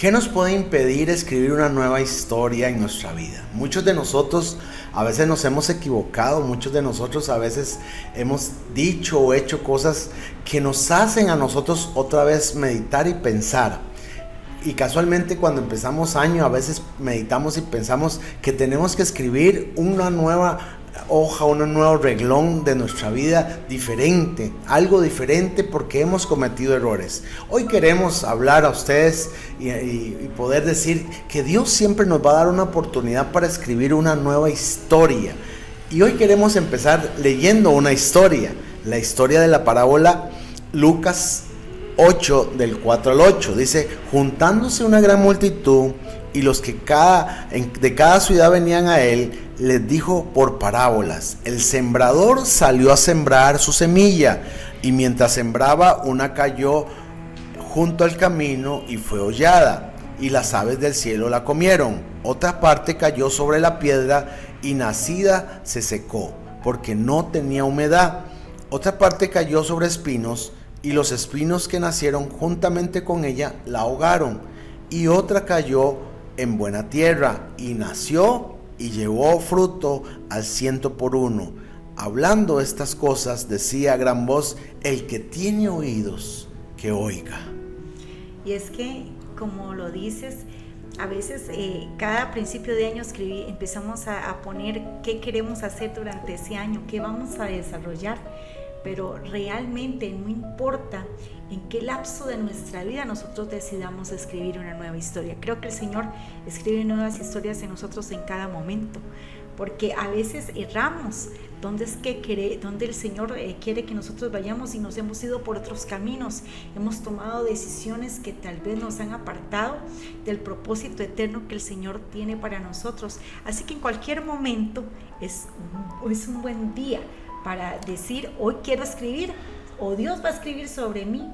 ¿Qué nos puede impedir escribir una nueva historia en nuestra vida? Muchos de nosotros a veces nos hemos equivocado, muchos de nosotros a veces hemos dicho o hecho cosas que nos hacen a nosotros otra vez meditar y pensar. Y casualmente cuando empezamos año a veces meditamos y pensamos que tenemos que escribir una nueva hoja, un nuevo reglón de nuestra vida diferente, algo diferente porque hemos cometido errores. Hoy queremos hablar a ustedes y poder decir que Dios siempre nos va a dar una oportunidad para escribir una nueva historia. Y hoy queremos empezar leyendo una historia, la historia de la parábola Lucas 8 del 4 al 8. Dice: juntándose una gran multitud y los que de cada ciudad venían a él, les dijo por parábolas: el sembrador salió a sembrar su semilla, y mientras sembraba, una cayó junto al camino y fue hollada, y las aves del cielo la comieron. Otra parte cayó sobre la piedra, y nacida se secó, porque no tenía humedad. Otra parte cayó sobre espinos, y los espinos que nacieron juntamente con ella la ahogaron. Y otra cayó en buena tierra, y nació y llevó fruto al 100 por 1. Hablando estas cosas, decía a gran voz: el que tiene oídos, que oiga. Y es que, como lo dices, a veces cada principio de año empezamos a poner qué queremos hacer durante ese año, qué vamos a desarrollar, pero realmente no importa en qué lapso de nuestra vida nosotros decidamos escribir una nueva historia. Creo que el Señor escribe nuevas historias en nosotros en cada momento, porque a veces erramos. ¿Dónde el Señor quiere que nosotros vayamos y nos hemos ido por otros caminos? Hemos tomado decisiones que tal vez nos han apartado del propósito eterno que el Señor tiene para nosotros. Así que en cualquier momento es un buen día para decir: hoy quiero escribir, o Dios va a escribir sobre mí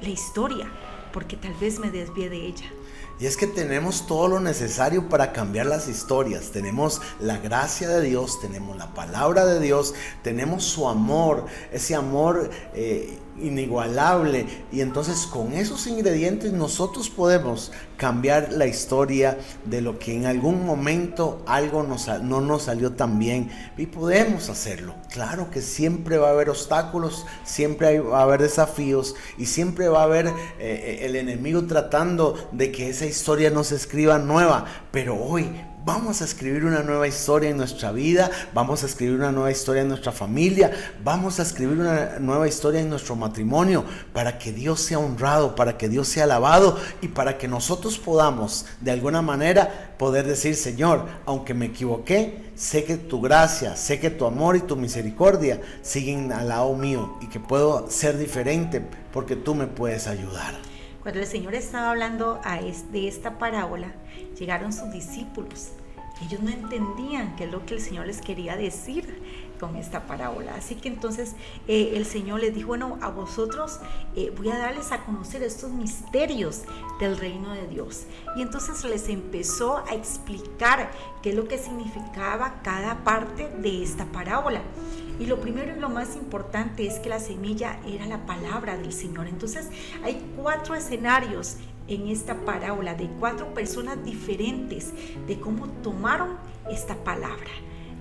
la historia, porque tal vez me desvíe de ella. Y es que tenemos todo lo necesario para cambiar las historias. Tenemos la gracia de Dios, tenemos la palabra de Dios, tenemos su amor, ese amor inigualable. Y entonces con esos ingredientes nosotros podemos cambiar la historia de lo que en algún momento algo no nos salió tan bien. Y podemos hacerlo. Claro que siempre va a haber obstáculos, siempre va a haber desafíos y siempre va a haber el enemigo tratando de que esa historia no se escriba nueva. Pero hoy vamos a escribir una nueva historia en nuestra vida, vamos a escribir una nueva historia en nuestra familia, vamos a escribir una nueva historia en nuestro matrimonio, para que Dios sea honrado, para que Dios sea alabado y para que nosotros podamos de alguna manera poder decir: Señor, aunque me equivoqué, sé que tu gracia, sé que tu amor y tu misericordia siguen al lado mío y que puedo ser diferente porque tú me puedes ayudar. Cuando el Señor estaba hablando de esta parábola, llegaron sus discípulos. Ellos no entendían qué es lo que el Señor les quería decir con esta parábola. Así que entonces el Señor les dijo: bueno, a vosotros voy a darles a conocer estos misterios del reino de Dios. Y entonces les empezó a explicar qué es lo que significaba cada parte de esta parábola. Y lo primero y lo más importante es que la semilla era la palabra del Señor. Entonces hay 4 escenarios en esta parábola de 4 personas diferentes de cómo tomaron esta palabra,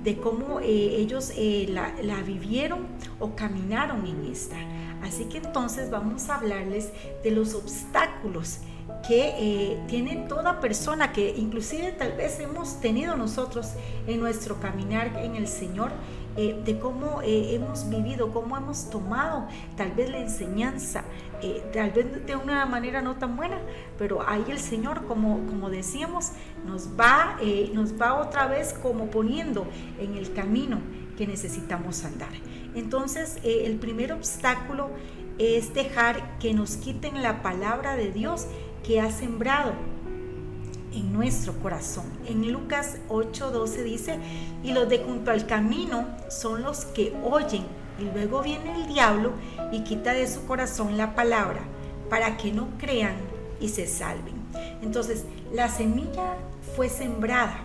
de cómo ellos la vivieron o caminaron en esta. Así que entonces vamos a hablarles de los obstáculos que tiene toda persona, que inclusive tal vez hemos tenido nosotros en nuestro caminar en el Señor, de cómo hemos vivido, cómo hemos tomado tal vez la enseñanza, tal vez de una manera no tan buena, pero ahí el Señor, como decíamos, nos va otra vez como poniendo en el camino que necesitamos andar. Entonces el primer obstáculo es dejar que nos quiten la palabra de Dios que ha sembrado en nuestro corazón. En Lucas 8:12 dice: y los de junto al camino son los que oyen, y luego viene el diablo y quita de su corazón la palabra, para que no crean y se salven. Entonces la semilla fue sembrada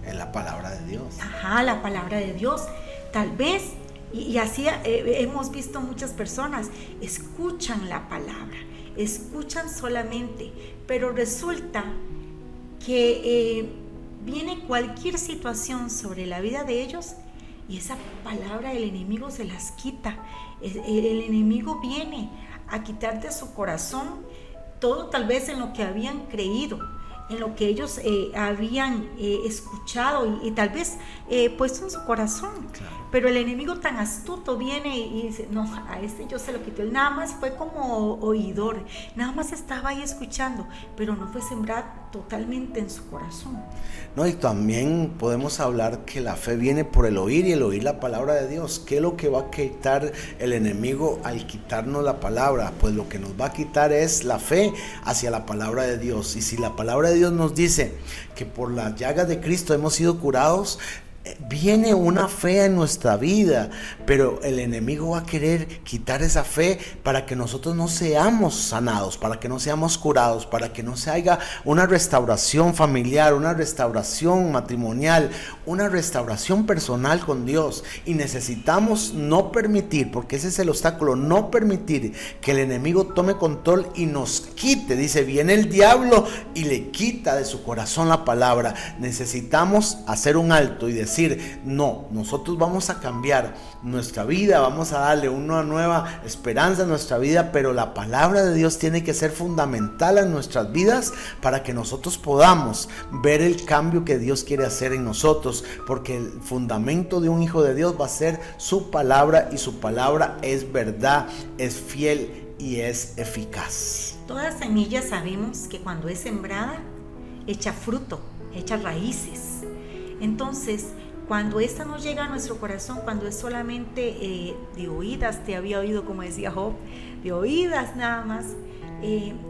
en la palabra de Dios. La palabra de Dios. Tal vez, y así hemos visto muchas personas, escuchan la palabra, escuchan solamente, pero resulta que viene cualquier situación sobre la vida de ellos y esa palabra del enemigo se las quita. El enemigo viene a quitar de su corazón todo, tal vez en lo que habían creído, en lo que ellos habían escuchado y tal vez puesto en su corazón. Claro. Pero el enemigo tan astuto viene y dice, no, a este yo se lo quité. Él nada más fue como oidor, nada más estaba ahí escuchando, pero no fue sembrado totalmente en su corazón. No, y también podemos hablar que la fe viene por el oír y el oír la palabra de Dios. ¿Qué es lo que va a quitar el enemigo al quitarnos la palabra? Pues lo que nos va a quitar es la fe hacia la palabra de Dios. Y si la palabra de Dios nos dice que por las llagas de Cristo hemos sido curados, viene una fe en nuestra vida, pero el enemigo va a querer quitar esa fe para que nosotros no seamos sanados, para que no seamos curados, para que no se haga una restauración familiar, una restauración matrimonial, una restauración personal con Dios. Y necesitamos no permitir, porque ese es el obstáculo, no permitir que el enemigo tome control y nos quite. Dice, viene el diablo y le quita de su corazón la palabra. Necesitamos hacer un alto y decir, no, nosotros vamos a cambiar nuestra vida, vamos a darle una nueva esperanza a nuestra vida, pero la palabra de Dios tiene que ser fundamental en nuestras vidas para que nosotros podamos ver el cambio que Dios quiere hacer en nosotros, porque el fundamento de un hijo de Dios va a ser su palabra, y su palabra es verdad, es fiel y es eficaz. Toda semilla sabemos que cuando es sembrada echa fruto, echa raíces. Entonces, cuando esta no llega a nuestro corazón, cuando es solamente de oídas, te había oído, como decía Job, de oídas nada más,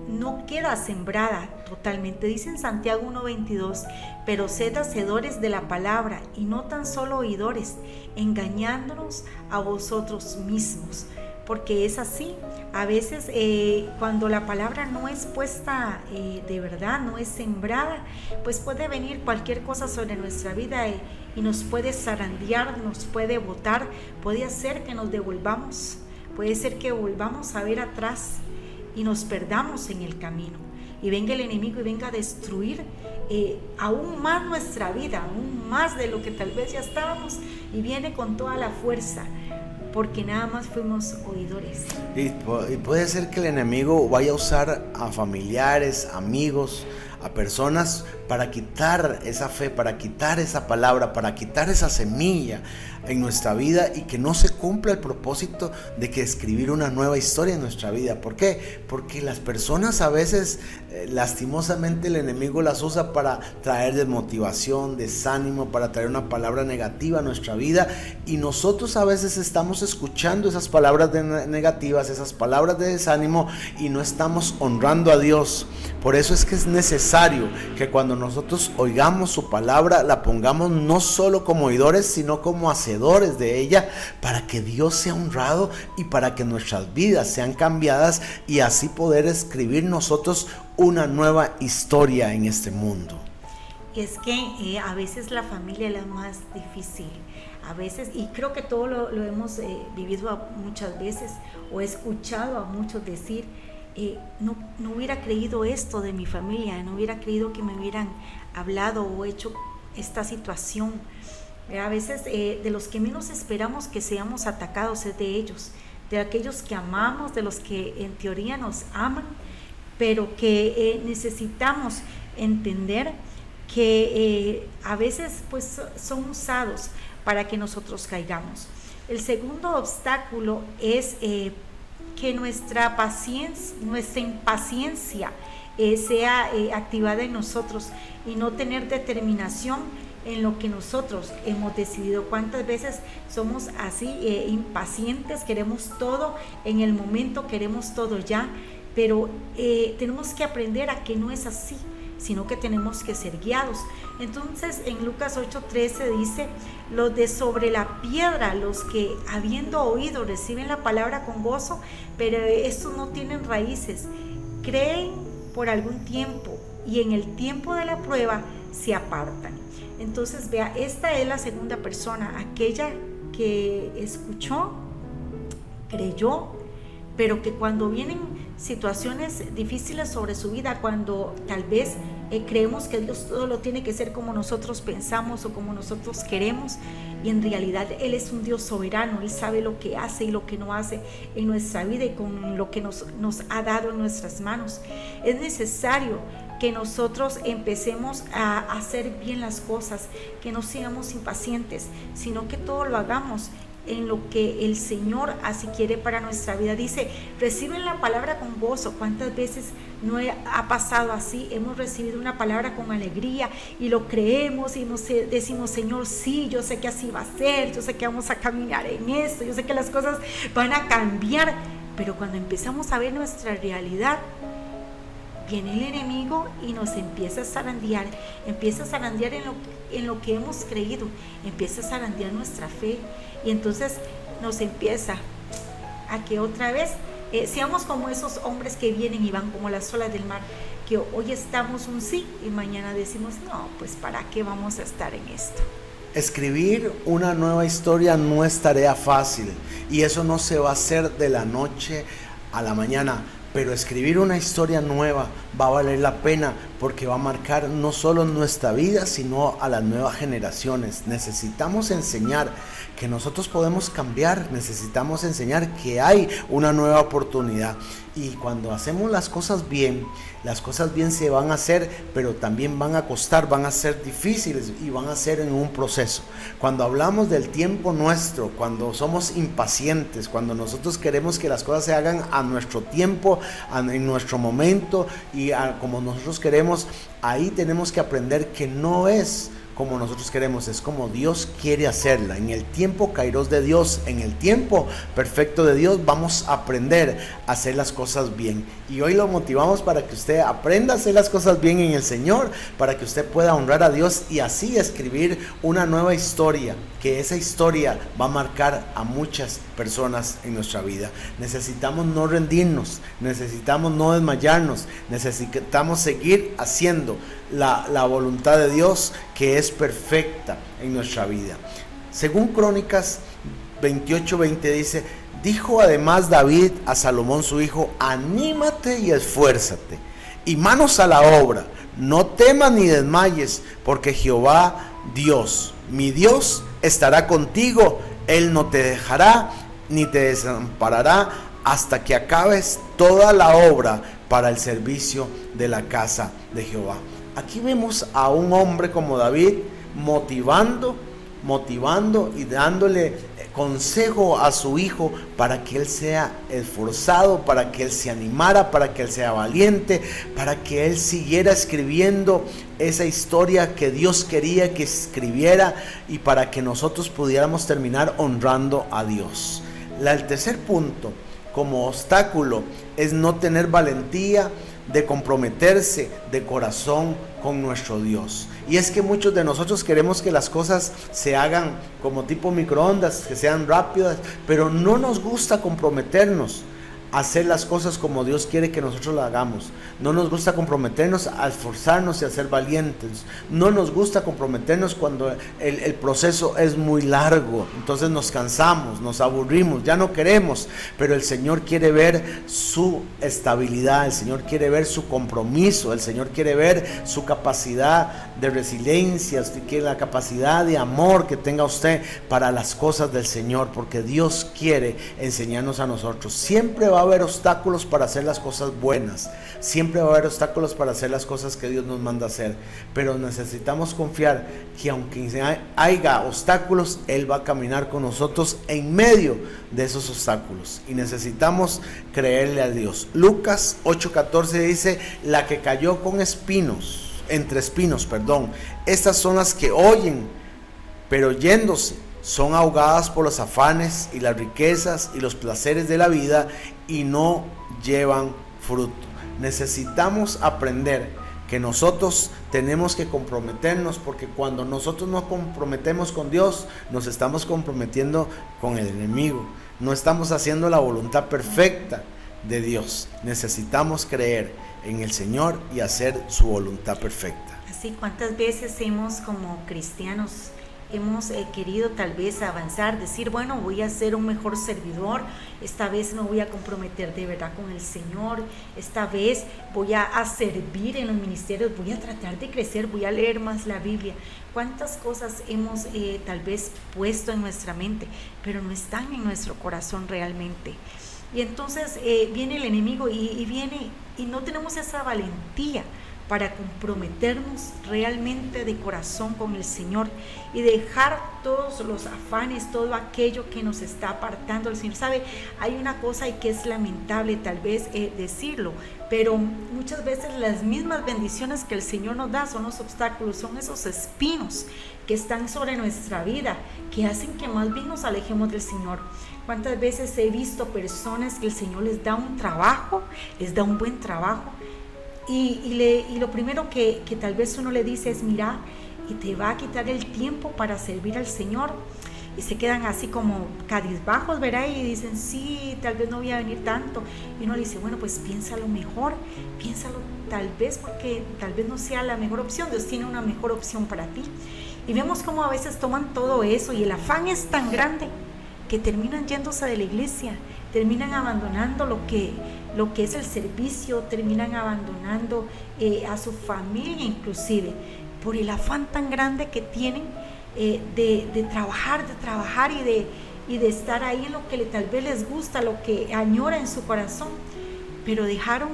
no queda sembrada totalmente. Dice en Santiago 1:22, pero sed hacedores de la palabra y no tan solo oidores, engañándonos a vosotros mismos. Porque es así, a veces cuando la palabra no es puesta de verdad, no es sembrada, pues puede venir cualquier cosa sobre nuestra vida y nos puede zarandear, nos puede botar, puede hacer que nos devolvamos, puede ser que volvamos a ver atrás y nos perdamos en el camino. Y venga el enemigo y venga a destruir aún más nuestra vida, aún más de lo que tal vez ya estábamos, y viene con toda la fuerza, porque nada más fuimos oidores. Y puede ser que el enemigo vaya a usar a familiares, amigos, a personas para quitar esa fe, para quitar esa palabra, para quitar esa semilla en nuestra vida y que no se cumpla el propósito de que escribir una nueva historia en nuestra vida. ¿Por qué? Porque las personas a veces, lastimosamente, el enemigo las usa para traer desmotivación, desánimo, para traer una palabra negativa a nuestra vida, y nosotros a veces estamos escuchando esas palabras negativas, esas palabras de desánimo, y no estamos honrando a Dios. Por eso es que es necesario que cuando nosotros oigamos su palabra, la pongamos no solo como oidores, sino como hacedores de ella, para que Dios sea honrado y para que nuestras vidas sean cambiadas, y así poder escribir nosotros una nueva historia en este mundo. Es que a veces la familia es la más difícil, a veces, y creo que todo lo hemos vivido muchas veces, o he escuchado a muchos decir, no hubiera creído esto de mi familia, no hubiera creído que me hubieran hablado o hecho esta situación. A veces de los que menos esperamos que seamos atacados es de ellos, de aquellos que amamos, de los que en teoría nos aman, pero que necesitamos entender que a veces pues son usados para que nosotros caigamos. El segundo obstáculo es que nuestra impaciencia sea activada en nosotros y no tener determinación en lo que nosotros hemos decidido. ¿Cuántas veces somos así, impacientes? Queremos todo en el momento, queremos todo ya, pero tenemos que aprender a que no es así, sino que tenemos que ser guiados. Entonces en Lucas 8:13 dice, los de sobre la piedra, los que habiendo oído reciben la palabra con gozo, pero estos no tienen raíces, creen por algún tiempo y en el tiempo de la prueba se apartan. Entonces vea, esta es la segunda persona, aquella que escuchó, creyó, pero que cuando vienen situaciones difíciles sobre su vida, cuando tal vez creemos que Dios todo lo tiene que ser como nosotros pensamos o como nosotros queremos, y en realidad Él es un Dios soberano. Él sabe lo que hace y lo que no hace en nuestra vida y con lo que nos ha dado en nuestras manos. Es necesario que nosotros empecemos a hacer bien las cosas, que no seamos impacientes, sino que todo lo hagamos en lo que el Señor así quiere para nuestra vida. Dice, reciben la palabra con gozo. ¿Cuántas veces no ha pasado así? Hemos recibido una palabra con alegría y lo creemos y nos decimos, Señor, sí, yo sé que así va a ser, yo sé que vamos a caminar en esto, yo sé que las cosas van a cambiar, pero cuando empezamos a ver nuestra realidad, viene el enemigo y nos empieza a zarandear en lo que hemos creído, empieza a zarandear nuestra fe, y entonces nos empieza a que otra vez seamos como esos hombres que vienen y van como las olas del mar, que hoy estamos un sí y mañana decimos no, pues ¿para qué vamos a estar en esto? Escribir una nueva historia no es tarea fácil, y eso no se va a hacer de la noche a la mañana. Pero escribir una historia nueva va a valer la pena, porque va a marcar no solo nuestra vida, sino a las nuevas generaciones. Necesitamos enseñar que nosotros podemos cambiar, necesitamos enseñar que hay una nueva oportunidad. Y cuando hacemos las cosas bien se van a hacer, pero también van a costar, van a ser difíciles y van a ser en un proceso. Cuando hablamos del tiempo nuestro, cuando somos impacientes, cuando nosotros queremos que las cosas se hagan a nuestro tiempo, en nuestro momento y como nosotros queremos, ahí tenemos que aprender que no es como nosotros queremos, es como Dios quiere hacerla. En el tiempo kairos de Dios, en el tiempo perfecto de Dios, vamos a aprender a hacer las cosas bien. Y hoy lo motivamos para que usted aprenda a hacer las cosas bien en el Señor, para que usted pueda honrar a Dios y así escribir una nueva historia, que esa historia va a marcar a muchas personas en nuestra vida. Necesitamos no rendirnos, necesitamos no desmayarnos, necesitamos seguir haciendo la voluntad de Dios, que es perfecta en nuestra vida. Según Crónicas 28:20 dice, dijo además David a Salomón su hijo, anímate y esfuérzate, y manos a la obra, no temas ni desmayes, porque Jehová Dios, mi Dios, estará contigo, Él no te dejará ni te desamparará hasta que acabes toda la obra para el servicio de la casa de Jehová. Aquí vemos a un hombre como David motivando y dándole consejo a su hijo para que él sea esforzado, para que él se animara, para que él sea valiente, para que él siguiera escribiendo esa historia que Dios quería que escribiera y para que nosotros pudiéramos terminar honrando a Dios. El tercer punto como obstáculo es no tener valentía de comprometerse de corazón con nuestro Dios. Y es que muchos de nosotros queremos que las cosas se hagan como tipo microondas, que sean rápidas, pero no nos gusta comprometernos a hacer las cosas como Dios quiere que nosotros las hagamos. No nos gusta comprometernos a esforzarnos y a ser valientes. No nos gusta comprometernos cuando el proceso es muy largo. Entonces nos cansamos, nos aburrimos, ya no queremos. Pero el Señor quiere ver su estabilidad, el Señor quiere ver su compromiso, el Señor quiere ver su capacidad de resiliencia, la capacidad de amor que tenga usted para las cosas del Señor, porque Dios quiere enseñarnos a nosotros. Siempre va a haber obstáculos para hacer las cosas buenas, siempre va a haber obstáculos para hacer las cosas que Dios nos manda hacer, pero necesitamos confiar que aunque haya obstáculos, Él va a caminar con nosotros en medio de esos obstáculos, y necesitamos creerle a Dios. Lucas 8:14 dice, la que cayó con entre espinos, estas son las que oyen, pero yéndose son ahogadas por los afanes y las riquezas y los placeres de la vida y no llevan fruto. Necesitamos aprender que nosotros tenemos que comprometernos, porque cuando nosotros nos comprometemos con Dios, nos estamos comprometiendo con el enemigo. No estamos haciendo la voluntad perfecta de Dios. Necesitamos creer en el Señor y hacer su voluntad perfecta. Así, ¿cuántas veces hemos como cristianos hemos querido tal vez avanzar, decir, bueno, voy a ser un mejor servidor, esta vez me voy a comprometer de verdad con el Señor, esta vez voy a servir en los ministerios, voy a tratar de crecer, voy a leer más la Biblia. ¿Cuántas cosas hemos tal vez puesto en nuestra mente, pero no están en nuestro corazón realmente? Y entonces viene el enemigo y viene y no tenemos esa valentía para comprometernos realmente de corazón con el Señor y dejar todos los afanes, todo aquello que nos está apartando del Señor. ¿Sabe? Hay una cosa y que es lamentable tal vez decirlo, pero muchas veces las mismas bendiciones que el Señor nos da son los obstáculos, son esos espinos que están sobre nuestra vida, que hacen que más bien nos alejemos del Señor. ¿Cuántas veces he visto personas que el Señor les da un trabajo, les da un buen trabajo, y lo primero que tal vez uno le dice es, mira, y te va a quitar el tiempo para servir al Señor? Y se quedan así como cabizbajos, ¿verdad? Y dicen, sí, tal vez no voy a venir tanto. Y uno le dice, bueno, pues piénsalo mejor, piénsalo tal vez, porque tal vez no sea la mejor opción. Dios tiene una mejor opción para ti. Y vemos cómo a veces toman todo eso y el afán es tan grande que terminan yéndose de la iglesia, terminan abandonando lo que es el servicio, terminan abandonando a su familia inclusive, por el afán tan grande que tienen de trabajar y de estar ahí en lo que tal vez les gusta, lo que añora en su corazón, pero dejaron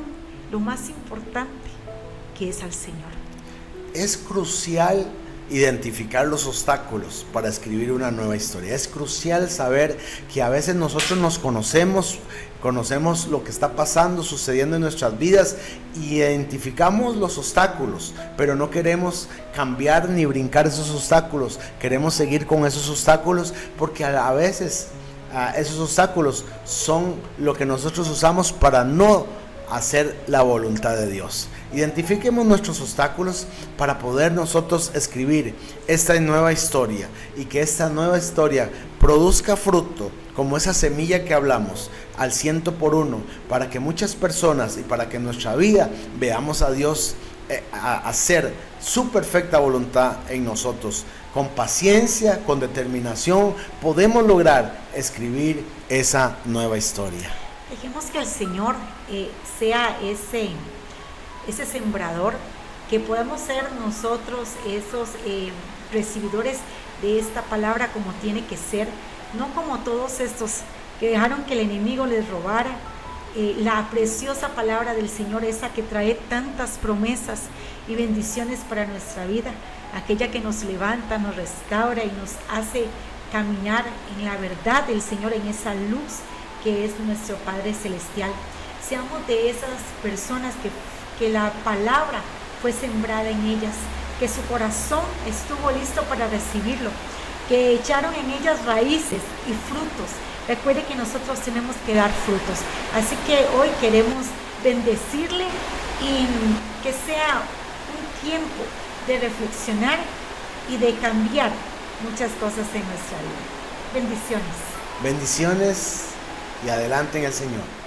lo más importante, que es al Señor. Es crucial identificar los obstáculos para escribir una nueva historia. Es crucial saber que a veces nosotros nos conocemos lo que está pasando, sucediendo en nuestras vidas, y identificamos los obstáculos, pero no queremos cambiar ni brincar esos obstáculos, queremos seguir con esos obstáculos porque a veces esos obstáculos son lo que nosotros usamos para no hacer la voluntad de Dios. Identifiquemos nuestros obstáculos para poder nosotros escribir esta nueva historia y que esta nueva historia produzca fruto, como esa semilla que hablamos, al 100%, para que muchas personas y para que en nuestra vida veamos a Dios hacer su perfecta voluntad en nosotros. Con paciencia, con determinación, podemos lograr escribir esa nueva historia. Dejemos que el Señor sea ese sembrador, que podamos ser nosotros esos recibidores de esta palabra como tiene que ser, no como todos estos que dejaron que el enemigo les robara la preciosa palabra del Señor, esa que trae tantas promesas y bendiciones para nuestra vida, aquella que nos levanta, nos restaura y nos hace caminar en la verdad del Señor, en esa luz que es nuestro Padre Celestial. Seamos de esas personas que la palabra fue sembrada en ellas, que su corazón estuvo listo para recibirlo, que echaron en ellas raíces y frutos. Recuerde que nosotros tenemos que dar frutos. Así que hoy queremos bendecirle y que sea un tiempo de reflexionar y de cambiar muchas cosas en nuestra vida. Bendiciones. Bendiciones y adelante en el Señor.